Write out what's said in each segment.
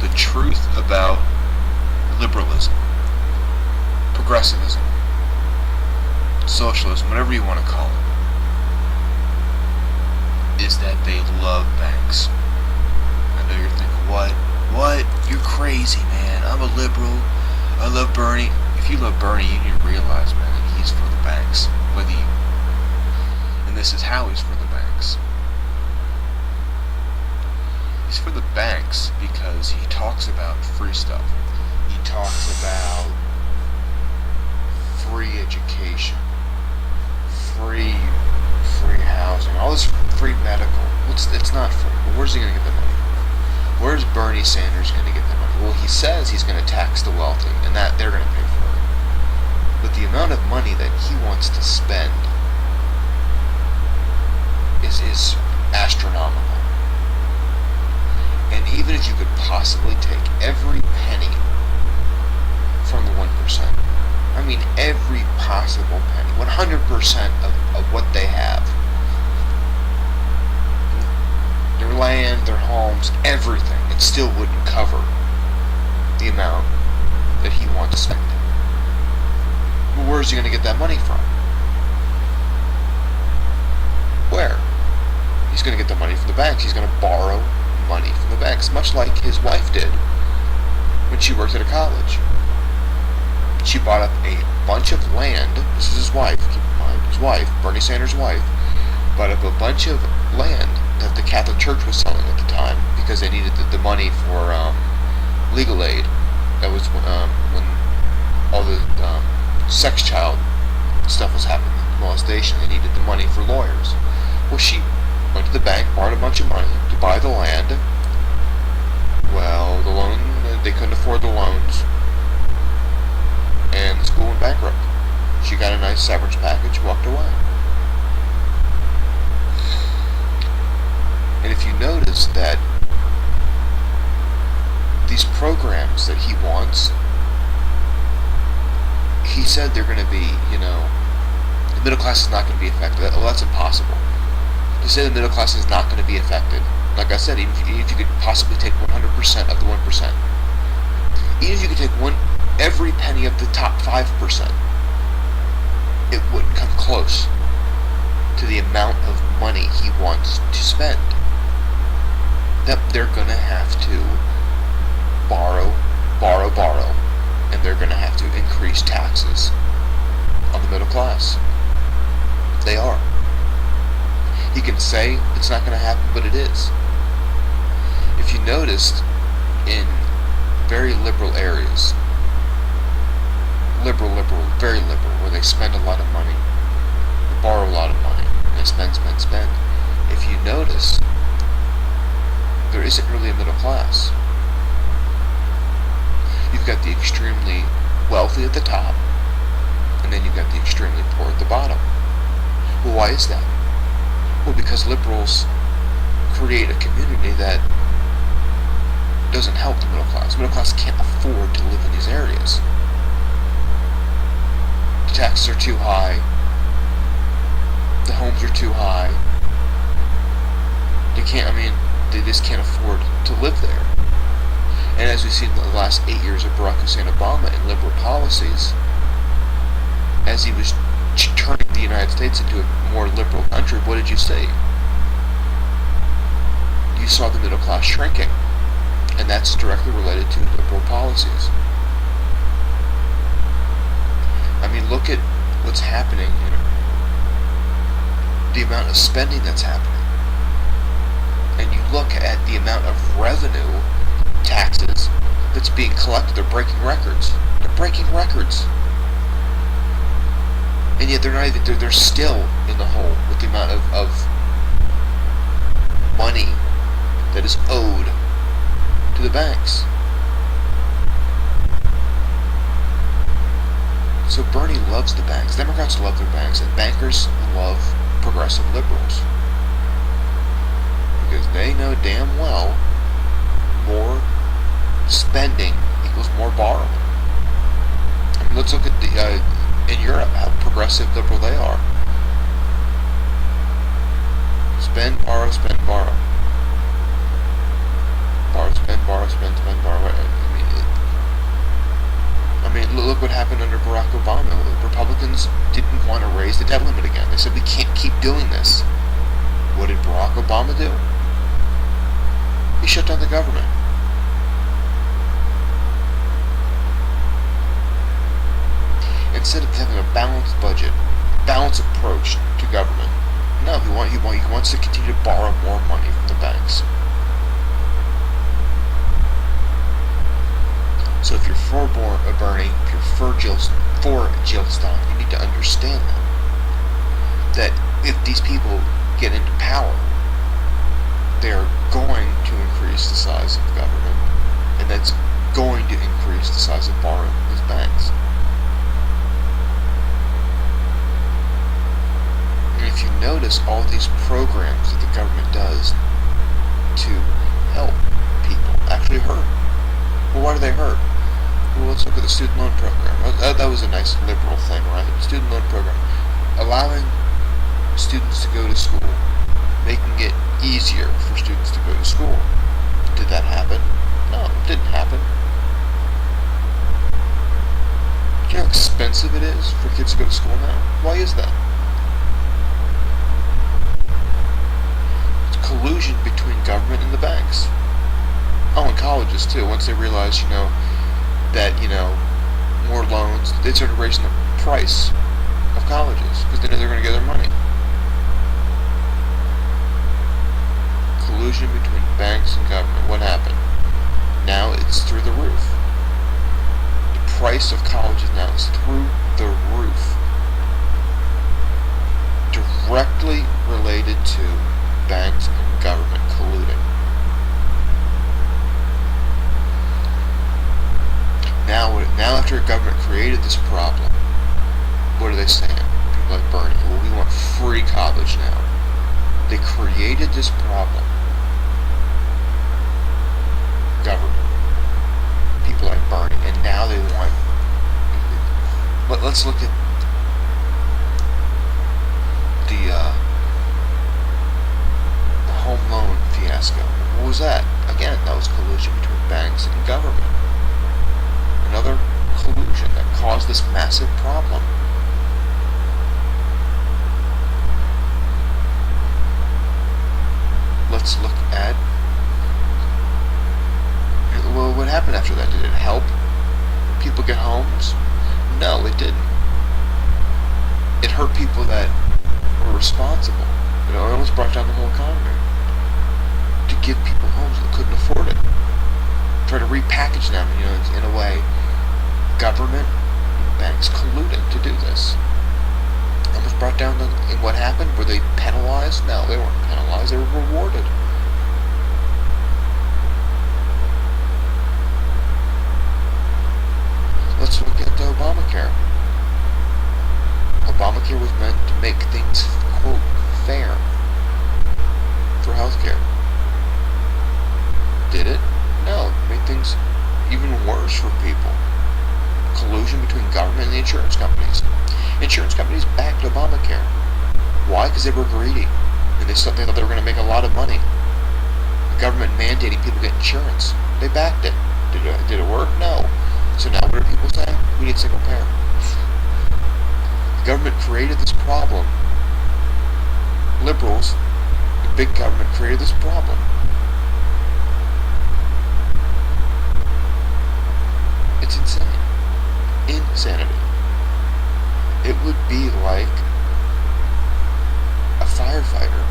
the truth about liberalism, progressivism, socialism, whatever you want to call it, is that they love banks. I know you're thinking, what? What? You're crazy, man. I'm a liberal. I love Bernie. If you love Bernie, you need to realize, man, that he's for the banks. And this is how he's for the banks. He's for the banks because he talks about free stuff. He talks about free education, free housing, all this free medical. It's not free. But where's he going to get the money from? Where's Bernie Sanders going to get the money? Well, he says he's going to tax the wealthy, and that they're going to pay for it. But the amount of money that he wants to spend is astronomical. And even if you could possibly take every penny from the 1%, I mean every possible penny, 100% of what they have, their land, their homes, everything, it still wouldn't cover the amount that he wants to spend. Well, where's he going to get that money from? Where? He's going to get the money from the banks. He's going to borrow money from the banks, much like his wife did when she worked at a college. She bought up a bunch of land. This is his wife, keep in mind. His wife, Bernie Sanders' wife, bought up a bunch of land that the Catholic Church was selling at the time because they needed the money for legal aid. That was when all the sex child stuff was happening, molestation. They needed the money for lawyers. Well, she went to the bank, borrowed a bunch of money to buy the land. Well, the loan, they couldn't afford the loans, and the school went bankrupt. She got a nice severance package, walked away. And if you notice that these programs that he wants, he said they're going to be, the middle class is not going to be affected. Well, that's impossible. To say the middle class is not going to be affected, like I said, even if you could possibly take 100% of the 1%, even if you could take every penny of the top 5%, it wouldn't come close to the amount of money he wants to spend. That they're going to have to borrow, and they're going to have to increase taxes on the middle class. They are. He can say it's not going to happen, but it is. If you noticed, in very liberal areas, very liberal, where they spend a lot of money, they borrow a lot of money, and they spend. If you notice, there isn't really a middle class. You've got the extremely wealthy at the top, and then you've got the extremely poor at the bottom. Well, why is that? Well, because liberals create a community that doesn't help the middle class. The middle class can't afford to live in these areas. The taxes are too high. The homes are too high. They just can't afford to live there. And as we've seen in the last 8 years of Barack Hussein Obama and liberal policies, as he was turning the United States into a more liberal country, what did you see? You saw the middle class shrinking. And that's directly related to liberal policies. Look at what's happening, the amount of spending that's happening. And you look at the amount of revenue, taxes, that's being collected. They're breaking records. And yet they're still in the hole with the amount of money that is owed to the banks. So Bernie loves the banks. Democrats love their banks, and bankers love progressive liberals. Because they know damn well more spending equals more borrowing. Let's look at in Europe, how progressive liberal they are. Spend, borrow, spend, borrow. Borrow, spend, borrow, spend, spend, borrow. what happened under Barack Obama. Republicans didn't want to raise the debt limit again. They said, we can't keep doing this. What did Barack Obama do? He shut down the government. Instead of having a balanced budget, balanced approach to government, no, he wants to continue to borrow more money from the banks. So if you're for Bernie, if you're for Jill Stein, you need to understand that if these people get into power, they're going to increase the size of government, and that's going to increase the size of borrowing from these banks. And if you notice all these programs that the government does to help people actually hurt. Well, why do they hurt? Well, let's look at the student loan program. That was a nice liberal thing, right? Student loan program. Allowing students to go to school. Making it easier for students to go to school. Did that happen? No, it didn't happen. Do you know how expensive it is for kids to go to school now? Why is that? It's collusion between government and the banks. Oh, and colleges too. Once they realize, that, more loans, they started raising the price of colleges because they know they're going to get their money. Collusion between banks and government. What happened? Now it's through the roof. The price of colleges now is through the roof. Directly related to banks and government colluding. Now after government created this problem, what are they saying? People like Bernie, well, we want free college now. They created this problem. Government. People like Bernie. And now they want... Let's look at the home loan fiasco. What was that? Again, that was collusion between banks and government. Another collusion that caused this massive problem. Let's look at... Well, what happened after that? Did it help people get homes? No, it didn't. It hurt people that were responsible. It almost brought down the whole economy. To give people homes that couldn't afford it. Try to repackage them, in a way. Government and banks colluded to do this. Almost brought down and what happened? Were they penalized? No, they weren't penalized. They were rewarded. Let's look at Obamacare. Obamacare was meant to make things, quote, fair for healthcare. Did it? No, it made things even worse for people. Collusion between government and the insurance companies. Insurance companies backed Obamacare. Why? Because they were greedy. And they thought they were going to make a lot of money. The government mandating people get insurance. They backed it. Did it work? No. So now what are people saying? We need single payer. The government created this problem. Liberals, the big government, created this problem. It's insane. Insanity. It would be like a firefighter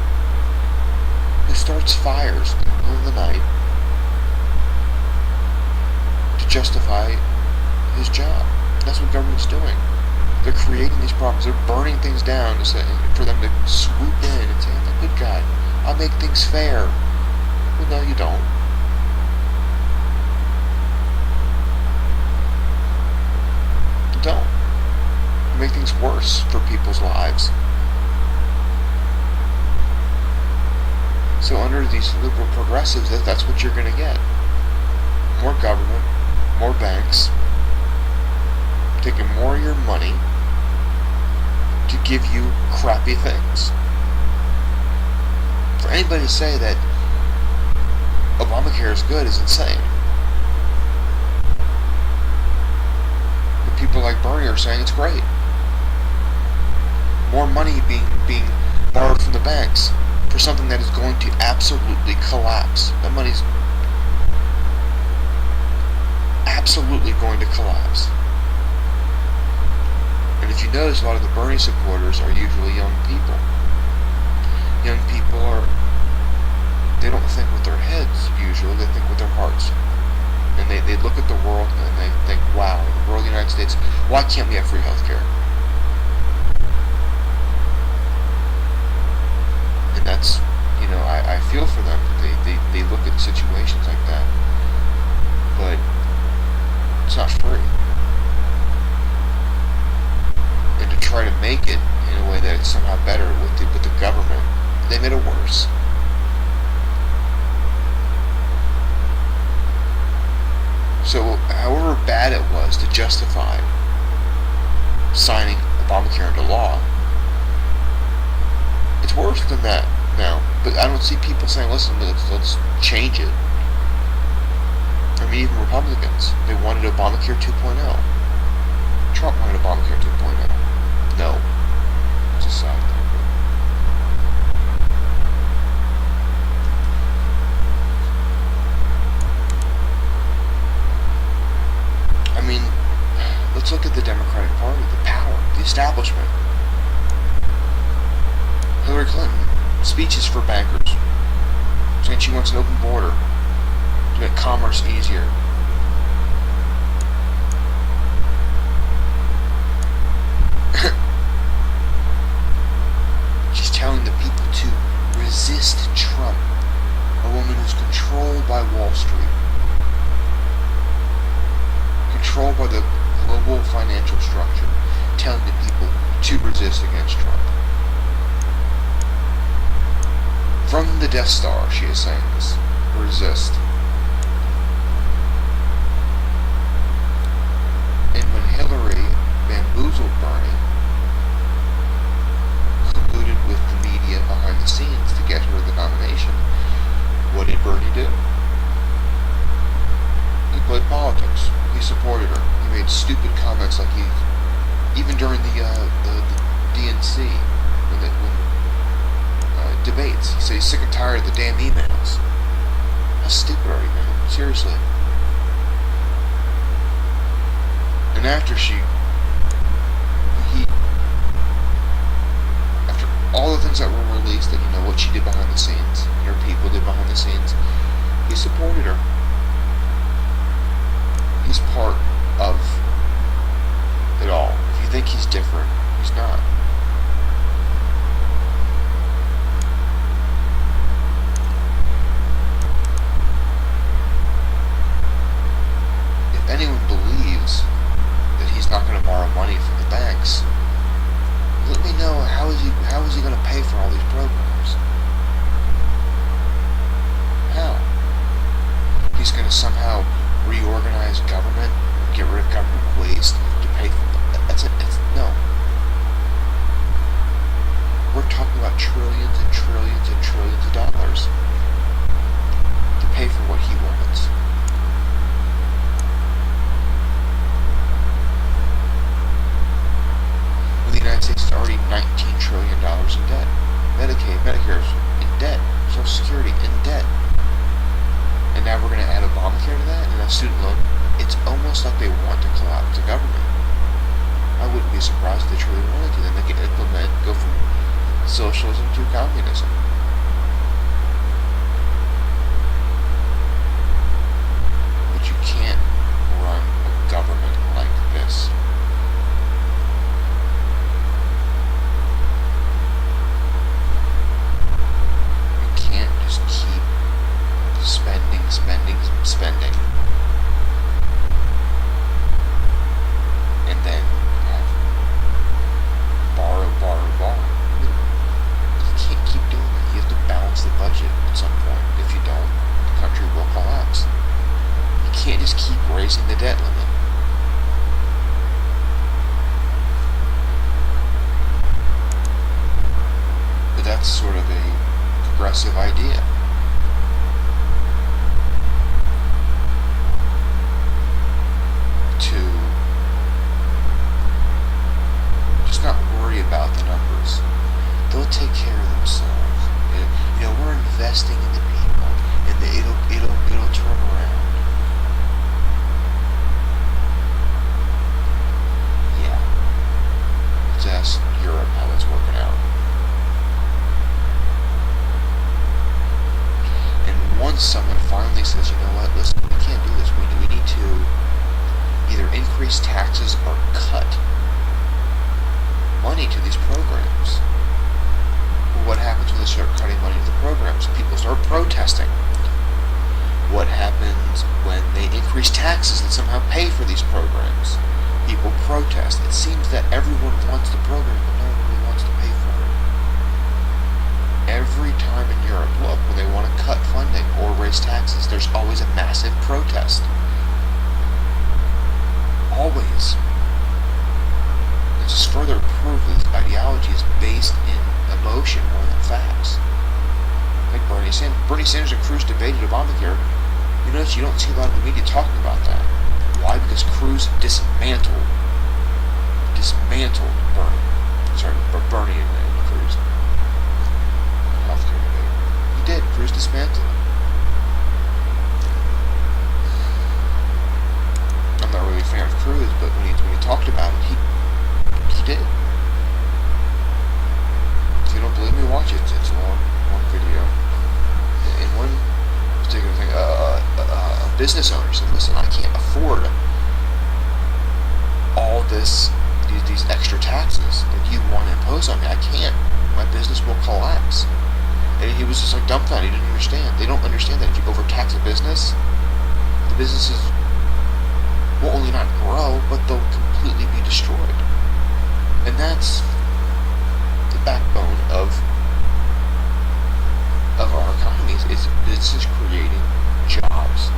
who starts fires in the middle of the night to justify his job. That's what government's doing. They're creating these problems. They're burning things down for them to swoop in and say, I'm a good guy. I'll make things fair. Well, no, you don't. Don't. You make things worse for people's lives. So under these liberal progressives, that's what you're going to get. More government, more banks, taking more of your money to give you crappy things. For anybody to say that Obamacare is good is insane. people like Bernie are saying it's great. More money being borrowed from the banks for something that is going to absolutely collapse. That money's absolutely going to collapse. And if you notice, a lot of the Bernie supporters are usually young people. Young people they don't think with their heads usually, they think with their hearts. And they look at the world and they think, wow, the world of the United States, why can't we have free health care? And that's, I feel for them. They look at situations like that. But it's not free. And to try to make it in a way that it's somehow better with the government, they made it worse. So, however bad it was to justify signing Obamacare into law, it's worse than that now. But I don't see people saying, listen, let's change it. I mean, even Republicans, they wanted Obamacare 2.0. Trump wanted Obamacare 2.0. No. It's a side thing. I mean, let's look at the Democratic Party, the power, the establishment. Hillary Clinton, speeches for bankers, saying she wants an open border to make commerce easier. She's telling the people to resist Trump, a woman who's controlled by Wall Street, controlled by the global financial structure, telling the people to resist against Trump. From the Death Star, she is saying this. Resist. And when Hillary bamboozled Bernie, colluded with the media behind the scenes to get her the nomination, what did Bernie do? He played politics. He supported her. He made stupid comments like even during the DNC, when debates, he said he's sick and tired of the damn emails. How stupid are you, man? Seriously. And after after all the things that were released, that what she did behind the scenes, and her people did behind the scenes, he supported her. He's part of it all. If you think he's different, he's not. If anyone believes that he's not going to borrow money from the banks, let me know how is he going to pay for all these programs? How? He's going to somehow reorganize government, get rid of government waste to pay for no. We're talking about trillions and trillions and trillions of dollars to pay for what he wants. When the United States is already $19 trillion in debt. Medicaid, Medicare's in debt. Social Security in debt. And now we're going to add Obamacare to that and a student loan. It's almost like they want to collapse the government. I wouldn't be surprised if they truly wanted to. Then they could go from socialism to communism. But you can't run a government like this. You can't just keep spending, and then borrow. You can't keep doing that. You have to balance the budget at some point. If you don't, the country will collapse. You can't just keep raising the debt limit. But that's sort of a progressive idea. To increase taxes or cut money to these programs. Well, what happens when they start cutting money to the programs? People start protesting. What happens when they increase taxes that somehow pay for these programs? People protest. It seems that everyone wants the program, but no one really wants to pay for it. Every time in Europe, look, when they want to cut funding or raise taxes, there's always a massive protest. Always. It's just further proof that this ideology is based in emotion more than facts. Like Bernie Sanders and Cruz debated Obamacare. You notice you don't see a lot of the media talking about that. Why? Because Cruz dismantled Bernie. Sorry, Bernie and Cruz. Healthcare debate. He did. Cruz dismantled it. I'm not really a fan of Cruz, but when he talked about it, he did. If you don't believe me, watch it. It's a long video. In one particular thing, a business owner said, "Listen, I can't afford all these extra taxes that you want to impose on me. I can't. My business will collapse." And he was just like dumbfounded. He didn't understand. They don't understand that if you overtax a business, the businesses will only not grow, but they'll completely be destroyed. And that's the backbone of our economies. Is business creating jobs,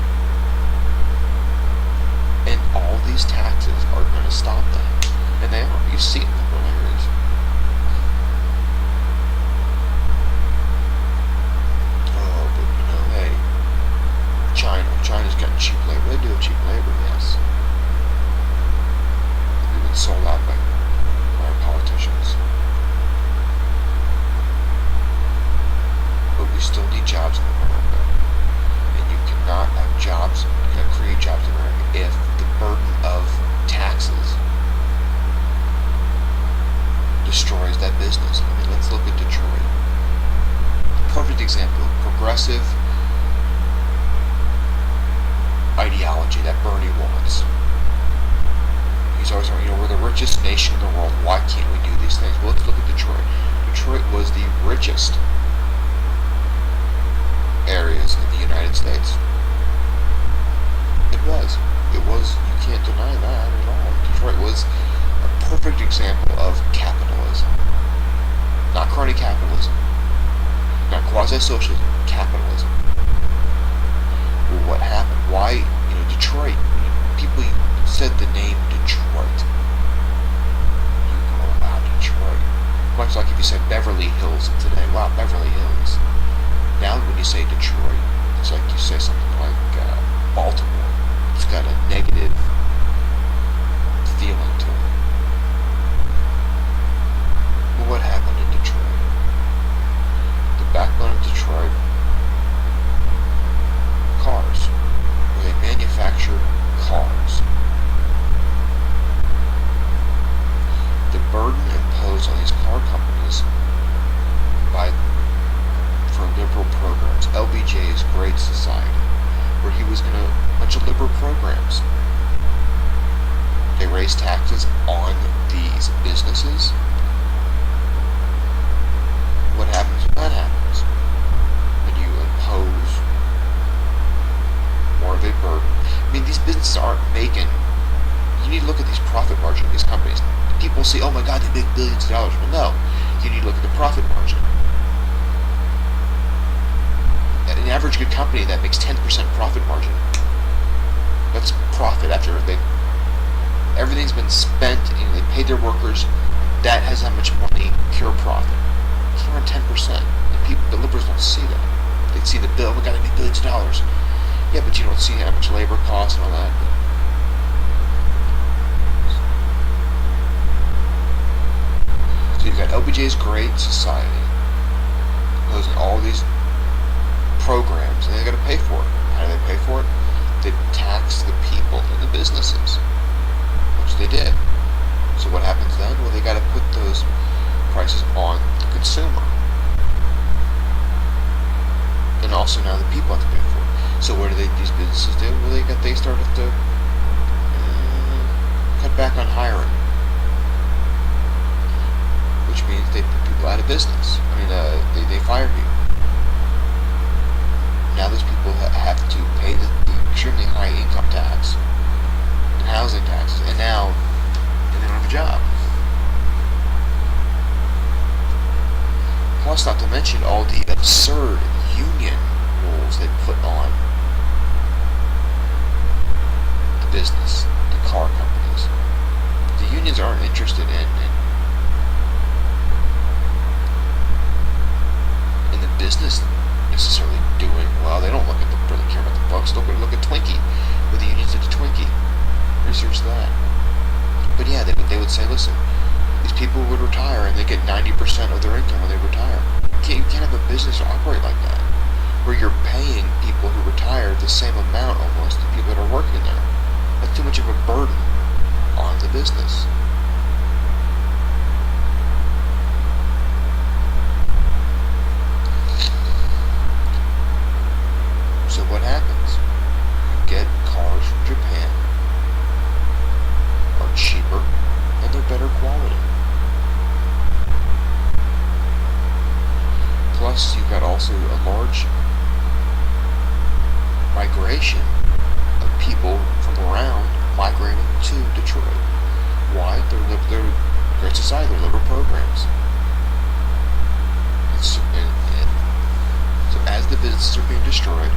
and all these taxes are going to stop that, and they are. You see it in the areas. Oh, but hey, China's got cheap labor. They do have cheap labor, yes. They've been sold out by our politicians. But we still need jobs in America. And you cannot have jobs, you cannot create jobs in America if the burden of taxes destroys that business. I mean, let's look at Detroit. Perfect example of progressive ideology that Bernie wants. He's always saying, we're the richest nation in the world. Why can't we do these things? Well, let's look at Detroit. Detroit was the richest areas in the United States. It was. You can't deny that at all. Detroit was a perfect example of capitalism. Not crony capitalism. Not quasi-socialism. Capitalism. Well, what happened? Why, Detroit, people said the name Detroit. You go, wow, Detroit. Much like if you said Beverly Hills today. Wow, Beverly Hills. Now when you say Detroit, it's like you say something like Baltimore. It's got a negative feeling to it. Well, what happened in Detroit? The backbone of Detroit, cars, where they manufacture cars. The burden imposed on these car companies for liberal programs, LBJ's Great Society, where he was in a bunch of liberal programs. They raised taxes on these businesses. What happens when that happens? When you impose more of a burden. I mean, these businesses aren't making... You need to look at these profit margin of these companies. People say, oh my God, they make billions of dollars. Well, no. You need to look at the profit margin. An average good company that makes 10% profit margin, that's profit after everything's been spent and they paid their workers. That has how much money, pure profit. It's around 10%. And the liberals don't see that. They see the bill, we gotta make billions of dollars. Yeah, but you don't see how much labor costs and all that. So you've got LBJ's Great Society, imposing all these programs, and they got to pay for it. How do they pay for it? They tax the people and the businesses, which they did. So what happens then? Well, they got to put those prices on the consumer, and also now the people have to pay for it. So what do these businesses do? Well, they started to back on hiring, which means they put people out of business. I mean, they fire you. Now those people have to pay the extremely high income tax and housing taxes, and now they don't have a job. Plus, not to mention all the absurd union rules they put on the business, the car companies. The unions aren't interested in the business necessarily doing well. They don't really care about the books. Look at Twinkie, what the unions did to Twinkie. Research that. But yeah, they would say, listen, these people would retire and they get 90% of their income when they retire. You can't have a business operate like that, where you're paying people who retire the same amount almost to people that are working there. That's too much of a burden on the business. So what happens? You get cars from Japan, are cheaper, and they're better quality. Plus, you've got also a large migration of people from around migrating to Detroit. Why? They're great society, they're liberal programs. So as the businesses are being destroyed,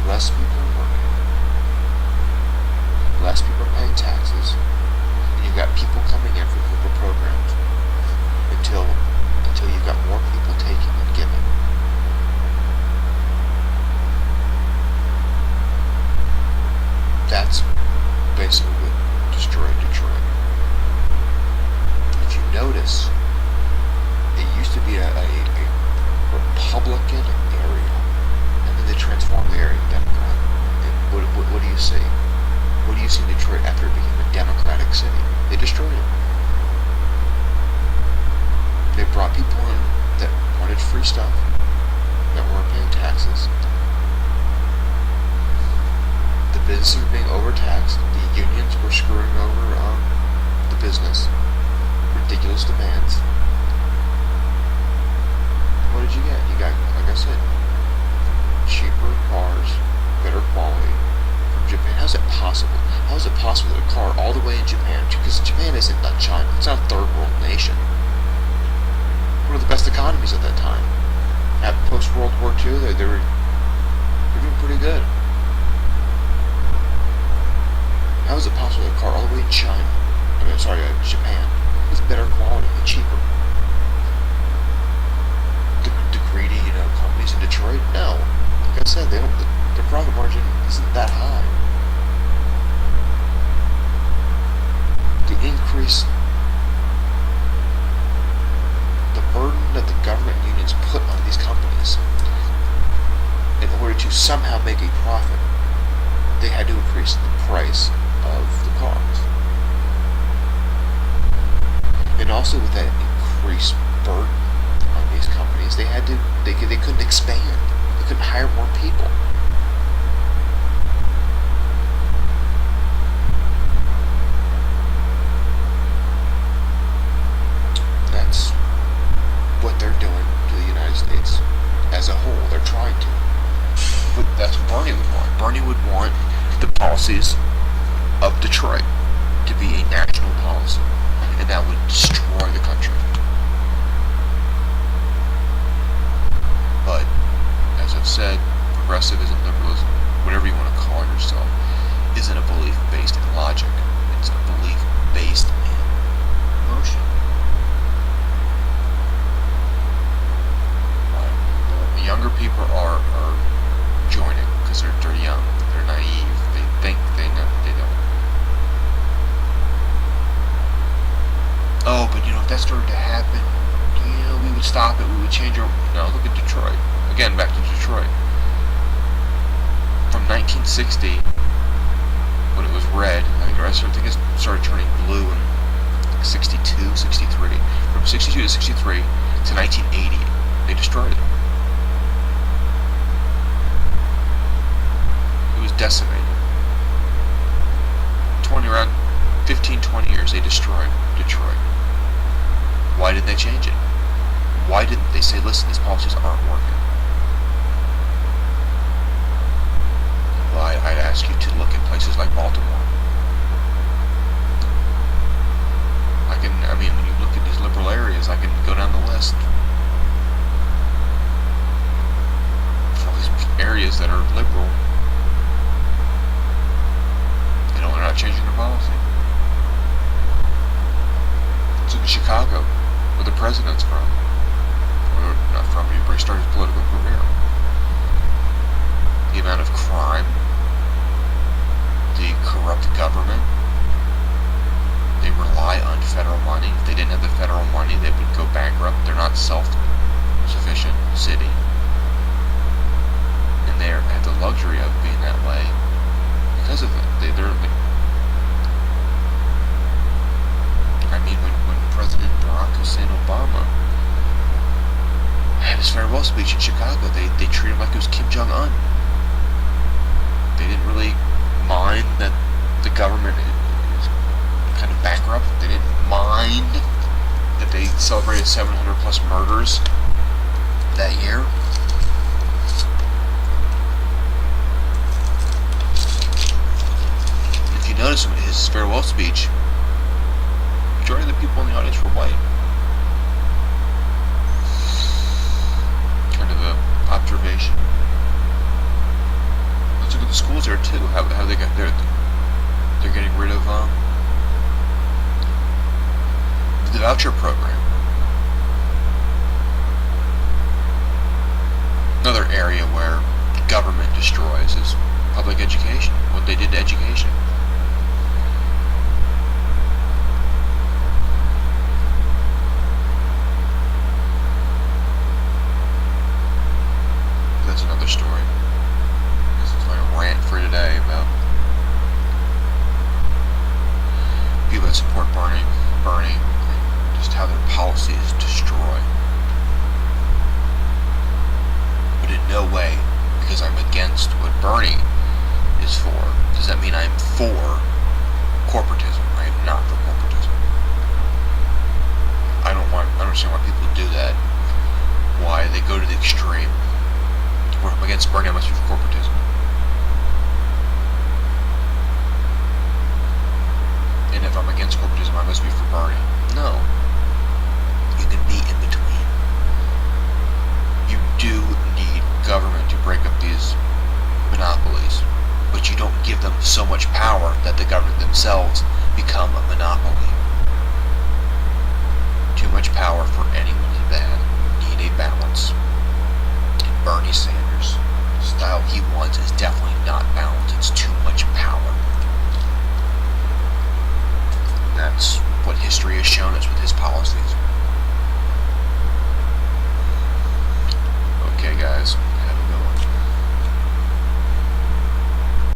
less people are working, less people are paying taxes, and you've got people coming in for liberal programs until you've got more people taking and giving. That's basically what destroyed Detroit. If you notice, it used to be a Republican area, and then they transformed the area to Democrat. And what do you see? What do you see in Detroit after it became a Democratic city? They destroyed it. They brought people in that wanted free stuff, that weren't paying taxes. The businesses were being overtaxed. The unions were screwing over the business. Ridiculous demands. What did you get? You got, like I said, cheaper cars, better quality from Japan. How's that possible? How is it possible that a car all the way in Japan, because Japan isn't like China, it's not a third world nation. One of the best economies at that time. At post-World War II, they were doing pretty good. How is it possible that a car all the way in Japan is better quality and cheaper? The greedy, companies in Detroit? No. Like I said, their profit margin isn't that high. The increase, the burden that the government unions put on these companies in order to somehow make a profit, they had to increase the price of the cars. And also with that increased burden on these companies, they couldn't expand. They couldn't hire more people. That's what they're doing to the United States as a whole. They're trying to. But that's what Bernie would want. Bernie would want the policies of Detroit to be a national policy, and that would destroy the country. But, as I've said, progressivism, liberalism, whatever you want to call yourself, isn't a belief based in logic. It's a belief based in emotion. The younger people are joining because they're young, they're naive, they think they know, they don't. Oh, but if that started to happen, we would stop it, we would change our... No, look at Detroit. Again, back to Detroit. From 1960, when it was red, I think it started turning blue in 62, 63. From 62 to 63 to 1980, they destroyed it. It was decimated. 20 around 15, 20 years, they destroyed Detroit. Why didn't they change it? Why didn't they say, listen, these policies aren't working? Well, I'd ask you to look at places like Baltimore. When you look at these liberal areas, I can go down the list. For all these areas that are liberal, they're not changing their policy. Let's look at Chicago, where the president's from. Or not from, but he started his political career. The amount of crime, the corrupt government. They rely on federal money. If they didn't have the federal money, they would go bankrupt. They're not self-sufficient city. And they have the luxury of being that way because of it. When President Barack Hussein Obama had his farewell speech in Chicago, they treated him like it was Kim Jong-un. They didn't really mind that the government kind of bankrupt. They didn't mind that they celebrated 700 plus murders that year. If you notice in his farewell speech, the majority of the people in the audience were white. Kind of a observation. Let's look at the schools there too. How they got there. They're getting rid of the voucher program. Another area where the government destroys is public education, what they did to education. That's another story. This is my rant for today about people that support burning, just how their policies destroy. But in no way, because I'm against what burning is for, does that mean I'm for corporatism. I am not for corporatism. I don't understand why people do that. Why they go to the extreme. Where I'm against burning, I must be for corporatism. And if I'm against corporatism, I must be for burning. No. You can be in between. You do need government to break up these monopolies, but you don't give them so much power that the government themselves become a monopoly. Too much power for anyone is bad. You need a balance. And Bernie Sanders' style he wants is definitely not balanced.